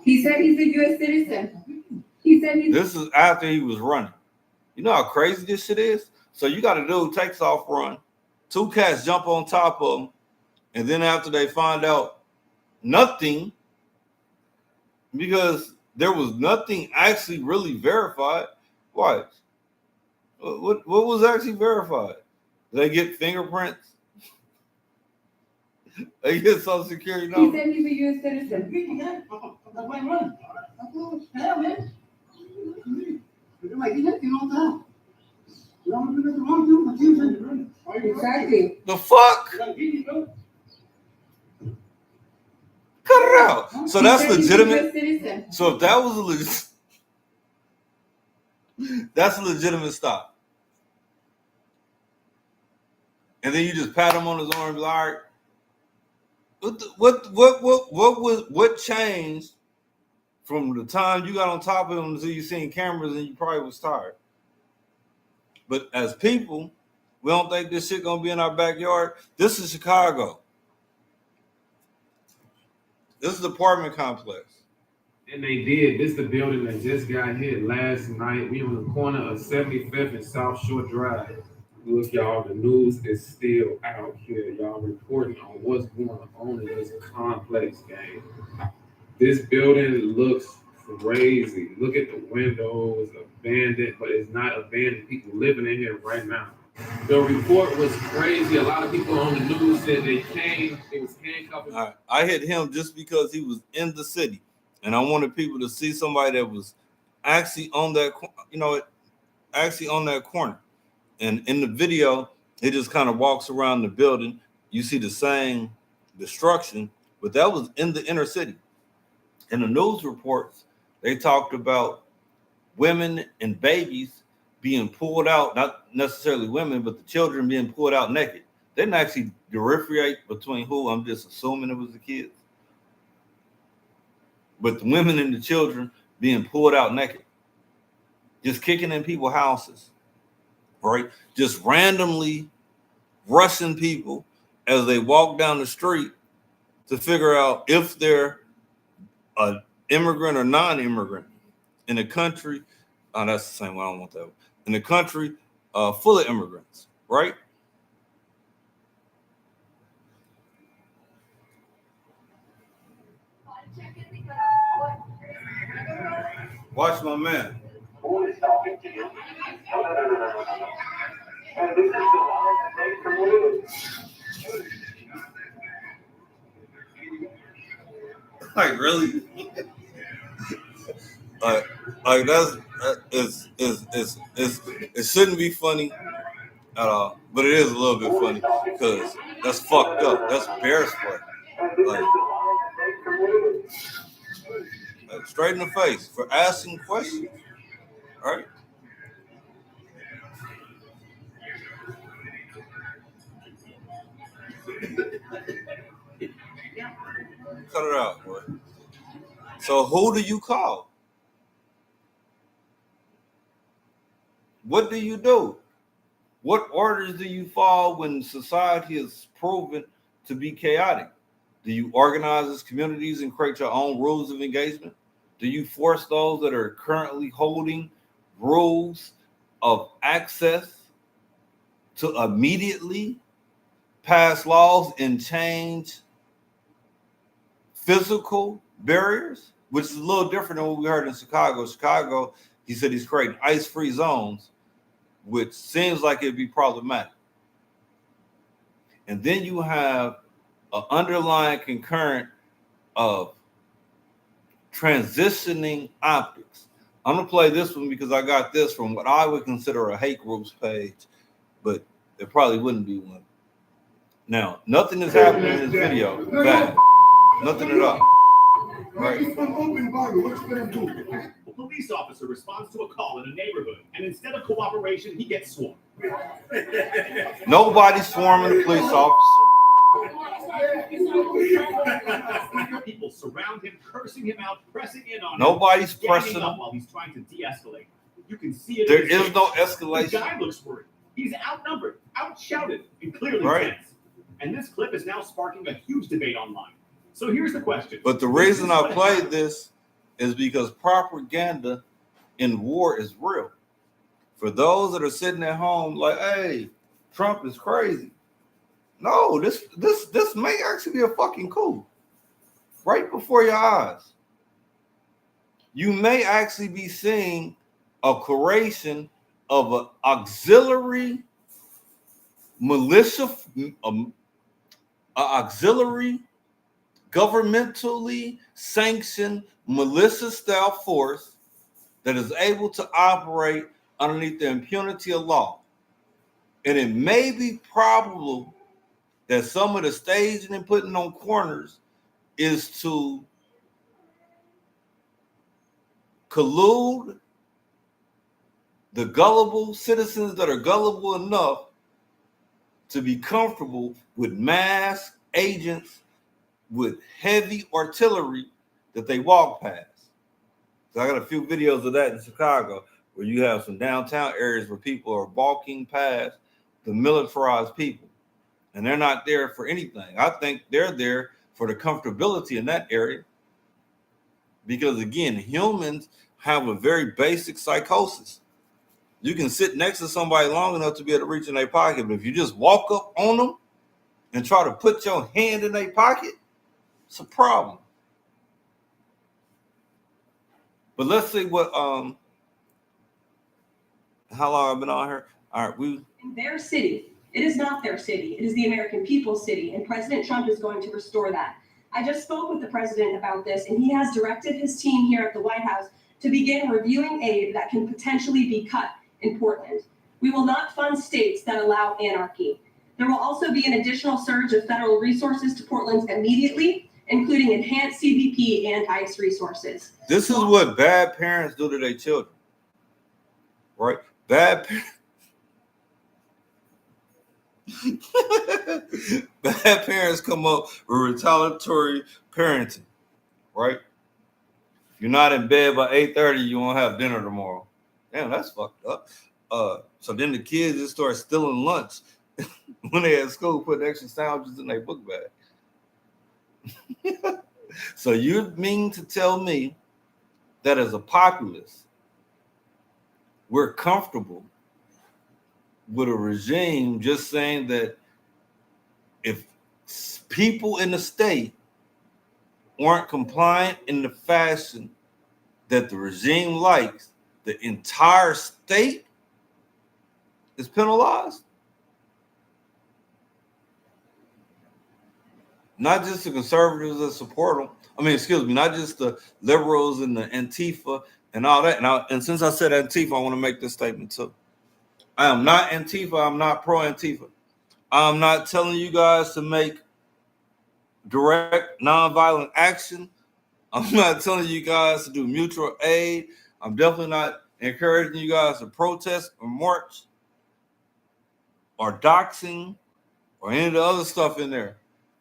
He said he's a U.S. citizen. He said he's. This is after he was running. You know how crazy this shit is? So you got a dude takes off run, two cats jump on top of him, And then after they find out nothing, because there was nothing actually really verified. What? What was actually verified? Did they get fingerprints? They get Social Security He number? said he's a U.S. citizen. Exactly. The fuck? Cut it out. So that's legitimate. So if that was that's a legitimate stop. And then you just pat him on his arm, like, all right. What changed from the time you got on top of him until you seen cameras and you probably was tired? But as people, we don't think this shit gonna be in our backyard. This is Chicago. This is the apartment complex. And they did. This is the building that just got hit last night. We on the corner of 75th and South Shore Drive. Look, y'all, the news is still out here. Y'all reporting on what's going on in this complex, gang. This building looks crazy. Look at the windows, abandoned, but it's not abandoned. People living in here right now. The report was crazy. A lot of people on the news said they was handcuffing. All right. I hit him just because he was in the city. And I wanted people to see somebody that was actually on that, actually on that corner. And in the video, it just kind of walks around the building. You see the same destruction, but that was in the inner city. In the news reports, they talked about women and babies being pulled out, not necessarily women, but the children being pulled out naked. They didn't actually differentiate between who. I'm just assuming it was the kids. But the women and the children being pulled out naked, just kicking in people's houses, right? Just randomly rushing people as they walk down the street to figure out if they're an immigrant or non-immigrant in a country. Oh, that's the same one. I don't want that one. In a country full of immigrants, right? Watch my man. Who is talking to you? No. And this is the one that promoted. Like really? Like it shouldn't be funny at all, but it is a little bit funny because that's fucked up. That's Bears play. Like straight in the face for asking questions, right? Cut it out, boy. So who do you call? What do you do? What orders do you follow when society is proven to be chaotic? Do you organize as communities and create your own rules of engagement? Do you force those that are currently holding rules of access to immediately pass laws and change physical barriers, which is a little different than what we heard in Chicago. Chicago, he said he's creating ice-free zones, which seems like it'd be problematic. And then you have an underlying concurrent of transitioning optics. I'm gonna play this one because I got this from what I would consider a hate groups page, but it probably wouldn't be one. Now, nothing is happening in this video bad. Nothing at all. Right. A police officer responds to a call in a neighborhood, and instead of cooperation, he gets swarmed. Nobody's swarming the police officer. People surround him, cursing him out, pressing in on him. Nobody's pressing up him while he's trying to de-escalate. You can see it. There is no escalation. The guy looks worried. He's outnumbered, outshouted, and clearly tense. And this clip is now sparking a huge debate online. So here's the question. But the reason I played this is because propaganda in war is real. For those that are sitting at home like, hey, Trump is crazy. No, this may actually be a fucking coup. Right before your eyes. You may actually be seeing a creation of an auxiliary militia, auxiliary governmentally sanctioned militia style force that is able to operate underneath the impunity of law. And it may be probable that some of the staging and putting on corners is to collude the gullible citizens that are gullible enough to be comfortable with masked agents with heavy artillery that they walk past. So I got a few videos of that in Chicago where you have some downtown areas where people are walking past the militarized people. And they're not there for anything. I think they're there for the comfortability in that area. Because again, humans have a very basic psychosis. You can sit next to somebody long enough to be able to reach in their pocket, but if you just walk up on them and try to put your hand in their pocket, it's a problem. But let's see what how long I've been on here. All right, in their city. It is not their city. It is the American people's city, and President Trump is going to restore that. I just spoke with the president about this, and he has directed his team here at the White House to begin reviewing aid that can potentially be cut in Portland. We will not fund states that allow anarchy. There will also be an additional surge of federal resources to Portland immediately, including enhanced CBP and ICE resources. This is what bad parents do to their children, right? Bad parents come up with retaliatory parenting, right? If you're not in bed by 8:30, you won't have dinner tomorrow. Damn, that's fucked up. So then the kids just start stealing lunch when they at school, putting extra sandwiches in their book bag. So you mean to tell me that as a populace, we're comfortable with a regime just saying that if people in the state aren't compliant in the fashion that the regime likes, the entire state is penalized? Not just the conservatives that support them. I mean, excuse me, not just the liberals and the Antifa and all that. And since I said Antifa, I want to make this statement too. I am not Antifa. I'm not pro-Antifa. I'm not telling you guys to make direct nonviolent action. I'm not telling you guys to do mutual aid. I'm definitely not encouraging you guys to protest or march or doxing or any of the other stuff in there.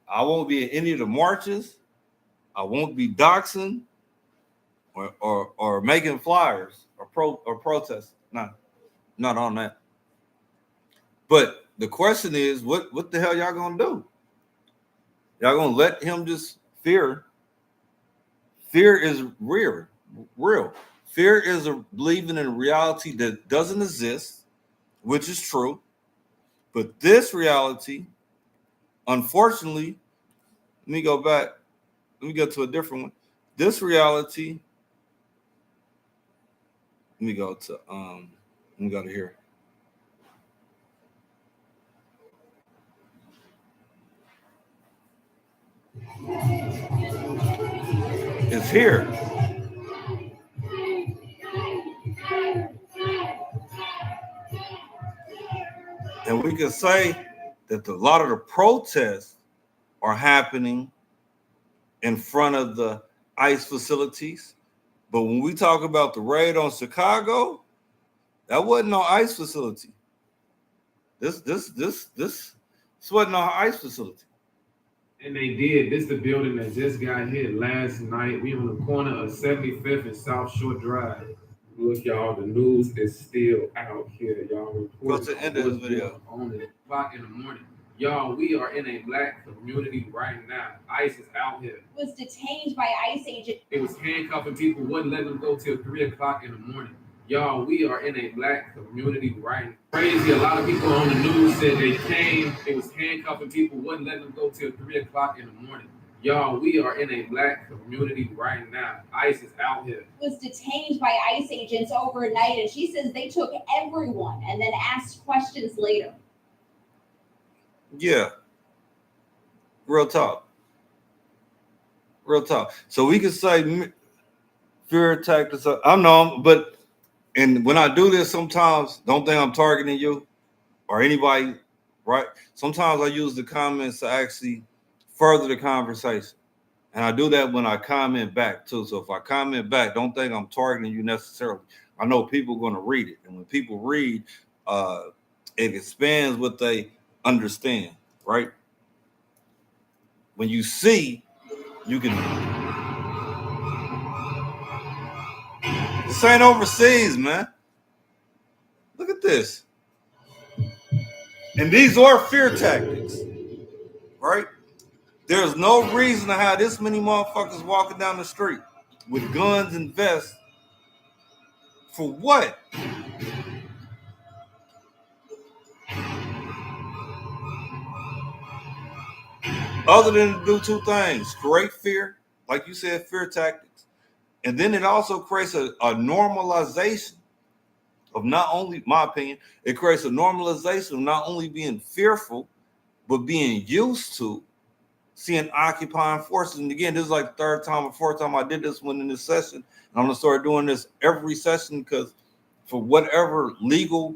I won't be at any of the marches. I won't be doxing or making flyers or protesting. No, not on that. But the question is, what the hell y'all gonna do? Y'all gonna let him just fear? Fear is real. Fear is believing in a reality that doesn't exist, which is true. But this reality, unfortunately, let me go back. Let me go to a different one. This reality, let me go to here. It's here. And we can say that a lot of the protests are happening in front of the ICE facilities. But when we talk about the raid on Chicago, that wasn't no ICE facility. This wasn't no ICE facility. And they did. This is the building that just got hit last night. We on the corner of 75th and South Shore Drive. Look, y'all, the news is still out here. Y'all What's the end of this video? On the clock in the morning. Y'all, we are in a black community right now. ICE is out here. Was detained by ICE agents. It was handcuffing people, wouldn't let them go till 3 o'clock in the morning. Y'all, we are in a black community right now. Crazy. A lot of people on the news said they came, it was handcuffing people, wouldn't let them go till 3 o'clock in the morning. Y'all, we are in a black community right now. ICE is out here. Was detained by ICE agents overnight, and she says they took everyone and then asked questions later. Yeah. Real talk. Real talk. So we can say fear tactics. I know, but and when I do this, sometimes don't think I'm targeting you or anybody, right? Sometimes I use the comments to actually further the conversation. And I do that when I comment back too. So if I comment back, don't think I'm targeting you necessarily. I know people are going to read it. And when people read, it expands what they understand, right? When you see, you can. This ain't overseas, man. Look at this. And these are fear tactics, right? There's no reason to have this many motherfuckers walking down the street with guns and vests. For what? Other than to do two things: create fear, like you said, fear tactics. And then it also creates a normalization of not only, my opinion, it creates a normalization of not only being fearful, but being used to seeing occupying forces. And again, this is like the third time or fourth time I did this one in this session. And I'm gonna start doing this every session because for whatever legal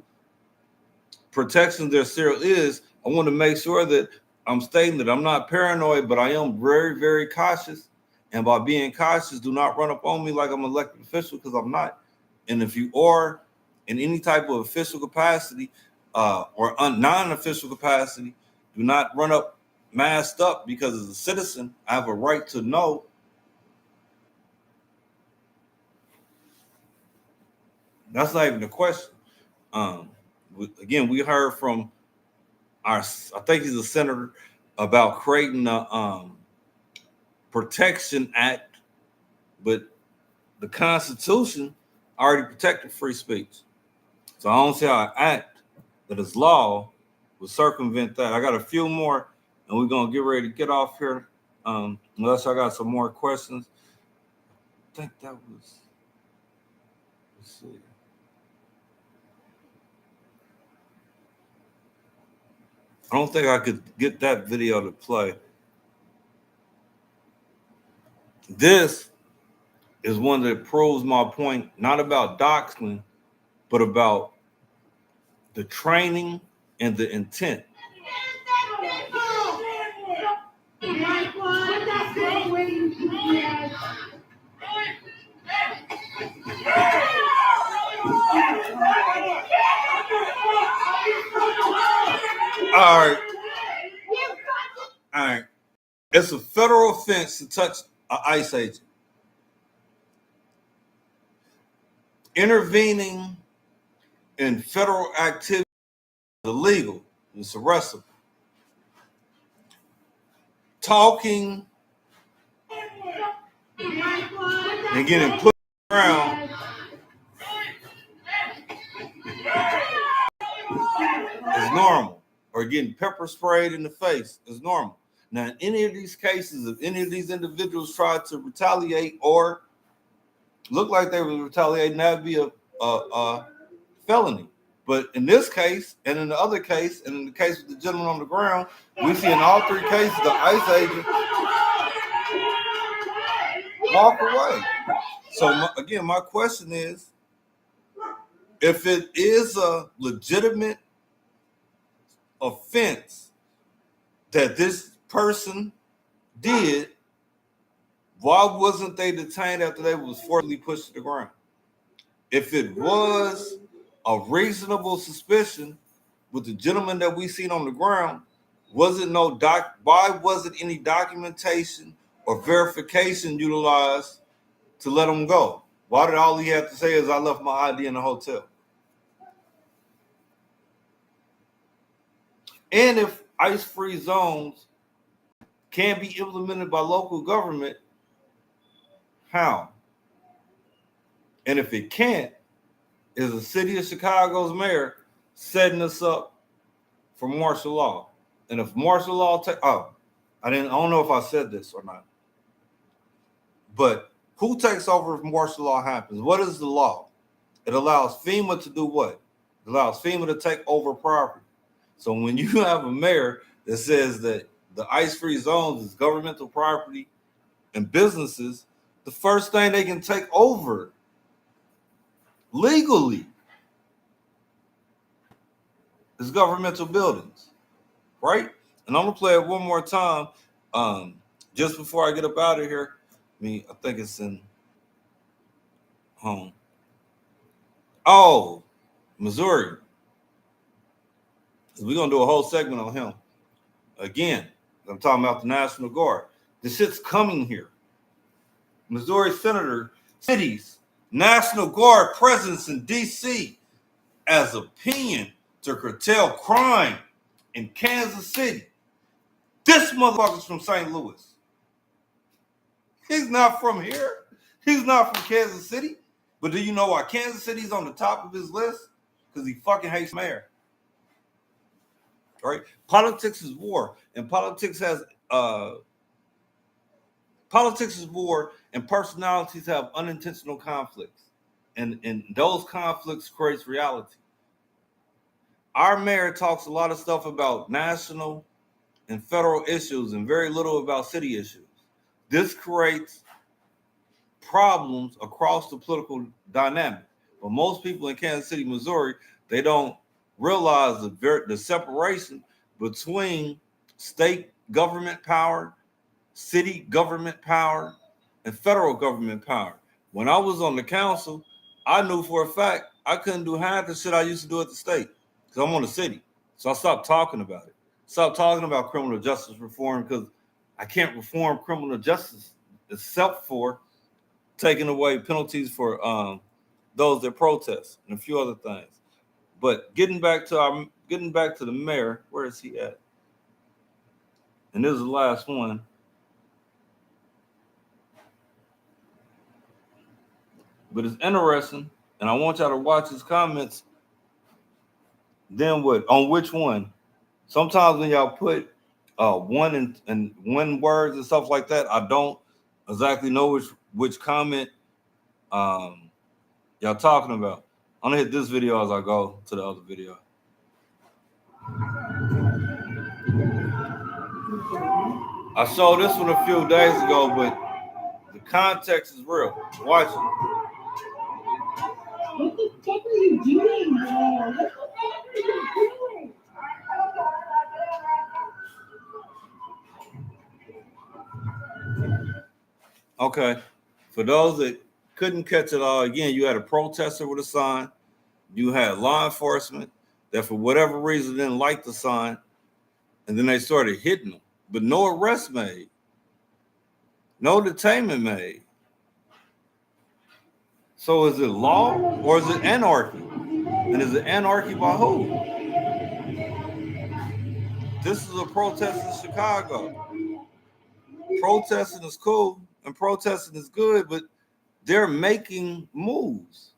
protection there still is, I want to make sure that I'm stating that I'm not paranoid, but I am very, very cautious. And by being cautious, do not run up on me like I'm an elected official, because I'm not. And if you are in any type of official capacity or non-official capacity, do not run up masked up, because as a citizen, I have a right to know. That's not even a question. Again, we heard from I think he's a senator, about creating a protection act, but the Constitution already protected free speech. So I don't see how an act that is law would circumvent that. I got a few more, and we're gonna get ready to get off here. Unless I got some more questions. I think that was. Let's see. I don't think I could get that video to play. This is one that proves my point, not about doxing, but about the training and the intent. All right. It's a federal offense to touch an ICE agent. Intervening in federal activity is illegal. It's arrestable. Talking and getting put around is normal. Or getting pepper sprayed in the face is normal. Now, in any of these cases, if any of these individuals try to retaliate or look like they were retaliating, that would be a felony. But in this case, and in the other case, and in the case of the gentleman on the ground, we see in all three cases the ICE agent walk away. So again, my question is, if it is a legitimate offense that this person did, why wasn't they detained after they was forcibly pushed to the ground? If it was a reasonable suspicion with the gentleman that we seen on the ground, why wasn't any documentation or verification utilized to let him go? Why did all he have to say is, I left my ID in the hotel? And if ICE-free zones can be implemented by local government, how? And if it can't, is the city of Chicago's mayor setting us up for martial law. And if martial law I don't know if I said this or not. But who takes over if martial law happens? What is the law? It allows FEMA to do what? It allows FEMA to take over property. So when you have a mayor that says that the ice-free zones is governmental property and businesses, the first thing they can take over legally is governmental buildings, right? And I'm gonna play it one more time, just before I get up out of here. I think it's in home. Oh, Missouri. We're gonna do a whole segment on him. Again, I'm talking about the National Guard. This shit's coming here. Missouri Senator cities National Guard presence in D.C. as opinion to curtail crime in Kansas City. This motherfucker's from St. Louis. He's not from here. He's not from Kansas City. But do you know why Kansas City's on the top of his list? Because he fucking hates mayor. Right? Politics is war, and politics is war, and personalities have unintentional conflicts, and those conflicts creates reality. Our mayor talks a lot of stuff about national and federal issues and very little about city issues. This creates problems across the political dynamic. But most people in Kansas City, Missouri, they don't realize the separation between state government power, city government power, and federal government power. When I was on the council, I knew for a fact I couldn't do half the shit I used to do at the state because I'm on the city. So I stopped talking about it. Stopped talking about criminal justice reform because I can't reform criminal justice except for taking away penalties for those that protest and a few other things. But getting back to the mayor, where is he at? And this is the last one. But it's interesting, and I want y'all to watch his comments. Then what? On which one? Sometimes when y'all put one and one words and stuff like that, I don't exactly know which comment y'all talking about. I'm gonna hit this video as I go to the other video. I showed this one a few days ago, but the context is real. Watch it. What the fuck are you doing, bro? What the fuck are you doing? Okay. For those that couldn't catch it all, again, you had a protester with a sign. You had law enforcement that for whatever reason didn't like the sign, and then they started hitting them. But no arrest made. No detainment made. So is it law or is it anarchy? And is it anarchy by who? This is a protest in Chicago. Protesting is cool and protesting is good, but they're making moves.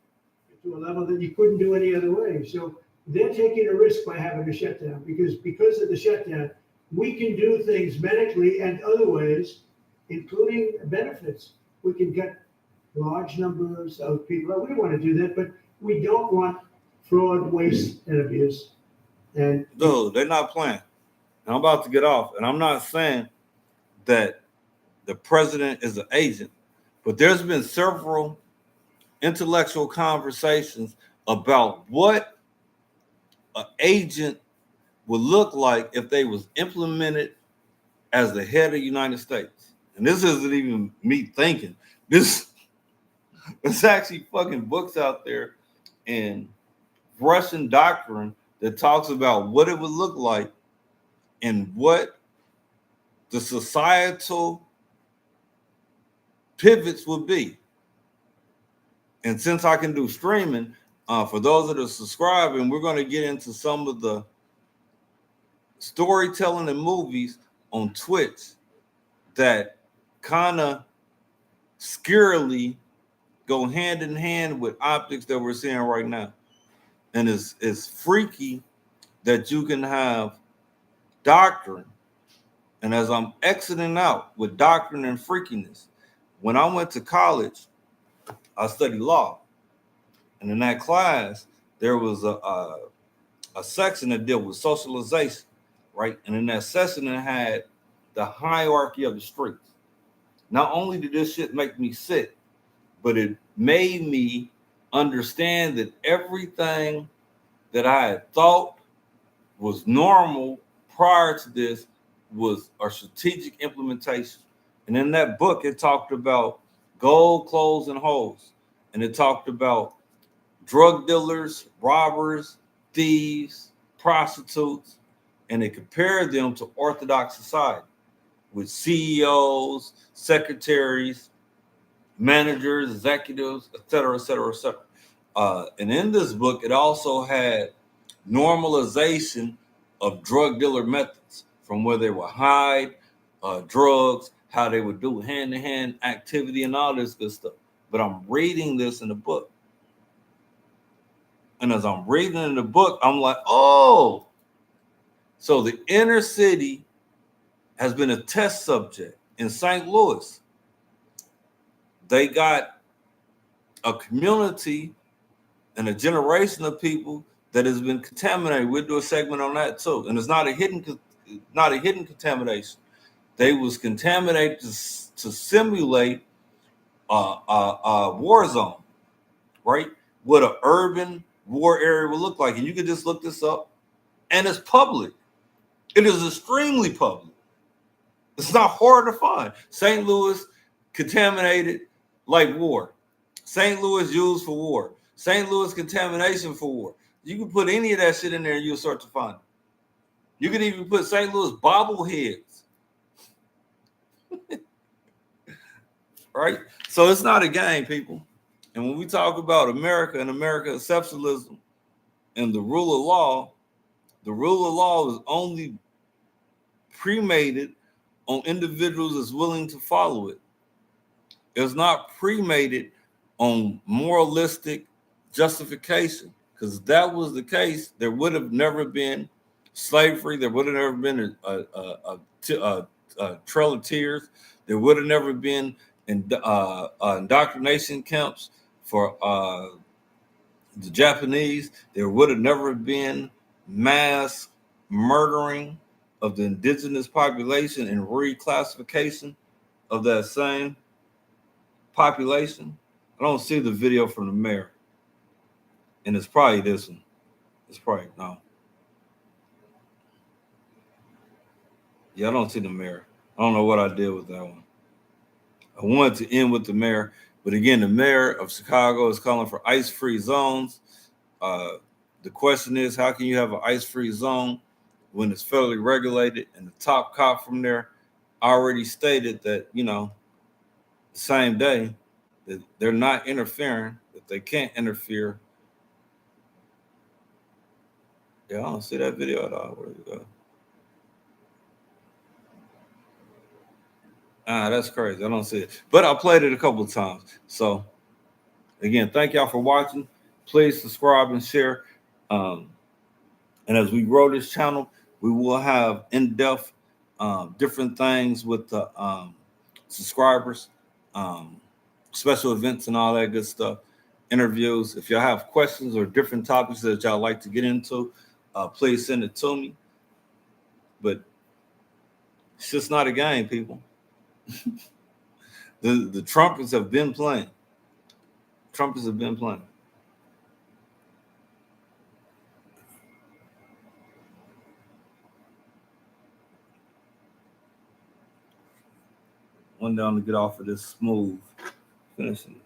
To a level that you couldn't do any other way. So they're taking a risk by having a shutdown because of the shutdown, we can do things medically and other ways, including benefits. We can get large numbers of people. We don't want to do that, but we don't want fraud, waste, and abuse. And dude, they're not playing. And I'm about to get off, and I'm not saying that the president is an agent, but there's been several intellectual conversations about what an agent would look like if they was implemented as the head of the United States. And this isn't even me thinking. There's actually fucking books out there in Russian doctrine that talks about what it would look like and what the societal pivots would be. And since I can do streaming, for those that are subscribing, we're going to get into some of the storytelling and movies on Twitch that kind of scarily go hand in hand with optics that we're seeing right now. And it's freaky that you can have doctrine. And as I'm exiting out with doctrine and freakiness, when I went to college, I studied law. And in that class, there was a section that dealt with socialization, right? And in that section, it had the hierarchy of the streets. Not only did this shit make me sick, but it made me understand that everything that I had thought was normal prior to this was a strategic implementation. And in that book, it talked about gold, clothes, and hoes. And it talked about drug dealers, robbers, thieves, prostitutes, and it compared them to Orthodox society with CEOs, secretaries, managers, executives, et cetera, et cetera, et cetera. And in this book, it also had normalization of drug dealer methods, from where they would hide drugs, how they would do hand-to-hand activity, and all this good stuff. But I'm reading this in the book. And as I'm reading in the book, I'm like, oh, so the inner city has been a test subject. In St. Louis, they got a community and a generation of people that has been contaminated. We'll do a segment on that too. And it's not a hidden contamination. They was contaminated to simulate a war zone, right? What an urban war area would look like. And you can just look this up. And it's public. It is extremely public. It's not hard to find. St. Louis contaminated like war. St. Louis used for war. St. Louis contamination for war. You can put any of that shit in there and you'll start to find it. You can even put St. Louis bobbleheads. Right? So it's not a game, people. And when we talk about America and America exceptionalism and the rule of law is only premated on individuals that's willing to follow it. It's not premated on moralistic justification, because if that was the case, there would have never been slavery. There would have never been a Trail of Tears. There would have never been indoctrination camps for the Japanese. There would have never been mass murdering of the indigenous population and reclassification of that same population. I don't see the video from the mayor. And it's probably this one. It's probably, no. Yeah, I don't see the mayor. I don't know what I did with that one. I wanted to end with the mayor, but again, the mayor of Chicago is calling for ice-free zones. The question is, how can you have an ice-free zone when it's federally regulated? And the top cop from there already stated that, the same day, that they're not interfering, that they can't interfere. Yeah, I don't see that video at all. Where did it go? That's crazy. I don't see it. But I played it a couple of times. So, again, thank y'all for watching. Please subscribe and share. And as we grow this channel, we will have in-depth different things with the subscribers, special events and all that good stuff, interviews. If y'all have questions or different topics that y'all like to get into, please send it to me. But it's just not a game, people. The Trumpers have been playing. Trumpers have been playing. One down to get off of this smooth finishing.